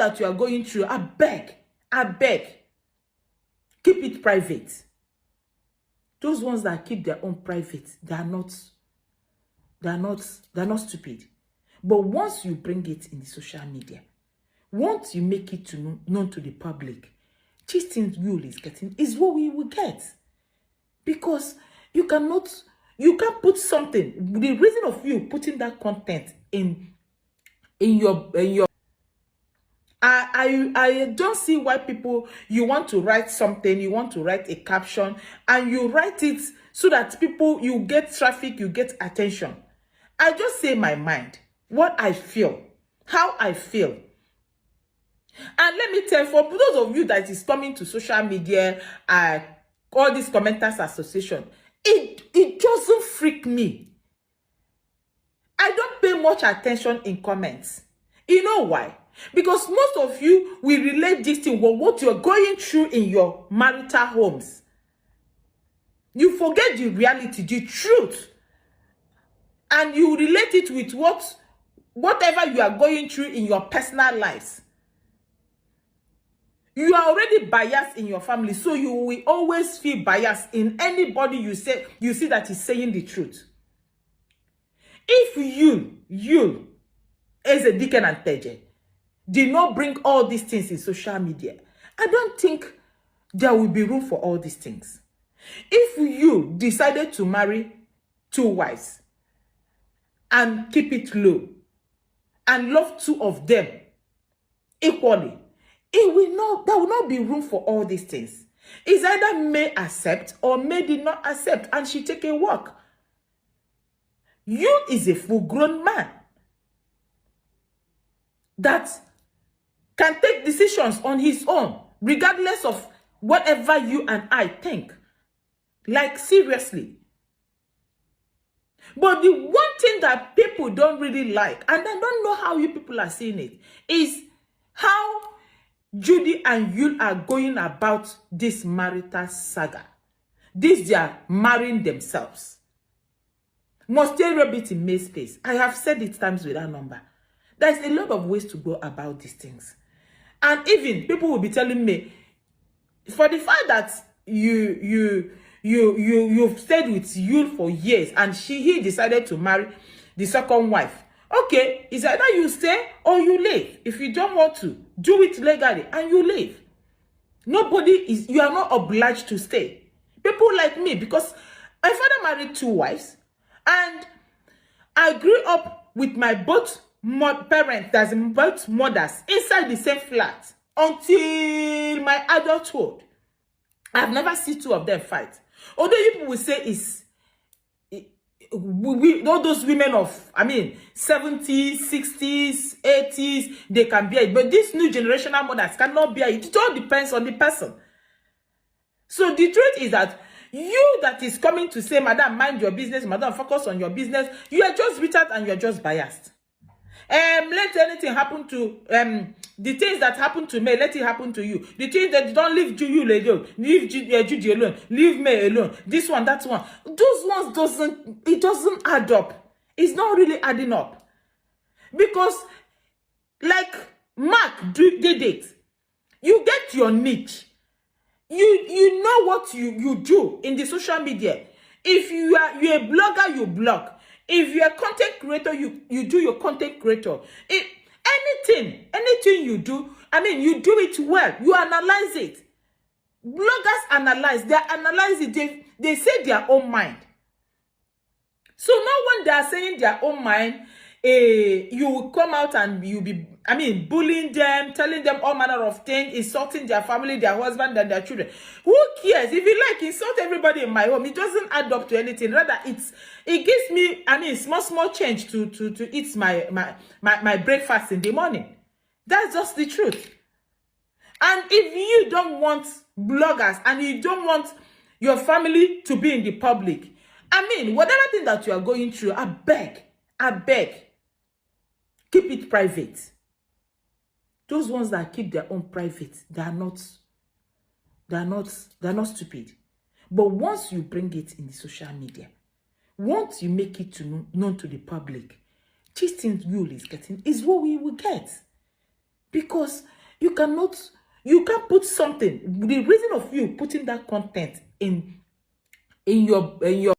that you are going through, I beg, keep it private. Those ones that keep their own private, they're not stupid. But once you bring it in the social media, once you make it known to the public, Yul is what we will get. Because you can't put something, the reason of you putting that content in your I don't see why people, you want to write something, you want to write a caption, and you write it so that people, you get traffic, you get attention. I just say my mind, what I feel, how I feel. And let me tell you, for those of you that is coming to social media, all these commenters association, it doesn't freak me. I don't pay much attention in comments. You know why? Because most of you will relate this to what you're going through in your marital homes. You forget the reality, the truth. And you relate it with whatever you are going through in your personal lives. You are already biased in your family, so you will always feel biased in anybody you see that is saying the truth. If you as a deacon and teje, did not bring all these things in social media, I don't think there will be room for all these things. If you decided to marry 2 wives and keep it low and love 2 of them equally, there will not be room for all these things. It's either may accept or may did not accept, and she take a walk. You is a full-grown man that can take decisions on his own, regardless of whatever you and I think. Like, seriously. But the one thing that people don't really like, and I don't know how you people are seeing it, is how Judy and Yul are going about this marital saga. They are marrying themselves. Must they rub it in May space? I have said it times without number. There's a lot of ways to go about these things. And even people will be telling me, for the fact that you've stayed with Yul for years and he decided to marry the second wife. Okay, it's either you stay or you leave. If you don't want to, do it legally and you leave. You are not obliged to stay. People like me, because my father married 2 wives, and I grew up with my both parents, as in both mothers, inside the same flat until my adulthood. I've never seen 2 of them fight. Although people will say all those women of, 70s, 60s, 80s, they can bear it. But these new generational mothers cannot bear it. It all depends on the person. So the truth is that you that is coming to say, madam, mind your business, madam, focus on your business, you are just bitter and you are just biased. Let anything happen to the things that happen to me, let it happen to you. The things that don't leave Yul alone, leave Judy alone, leave May alone. This one, that one. Those ones doesn't add up. It's not really adding up. Because like Mark did it. You get your niche. You know what you do in the social media. If you're a blogger, you blog. If you're a content creator, you do your content creator. Anything you do, you do it well. You analyze it. Bloggers analyze. They analyze it. They say their own mind. So now when they are saying their own mind, you will come out and you'll be, bullying them, telling them all manner of things, insulting their family, their husband, and their children. Who cares? If you like, insult everybody in my home. It doesn't add up to anything. Rather, it gives me, small change to eat my breakfast in the morning. That's just the truth. And if you don't want bloggers and you don't want your family to be in the public, whatever thing that you are going through, I beg, keep it private. Those ones that keep their own private, they're not stupid. But once you bring it in the social media, once you make it known to the public, Yul is what we will get. Because You can't put something. The reason of you putting that content in your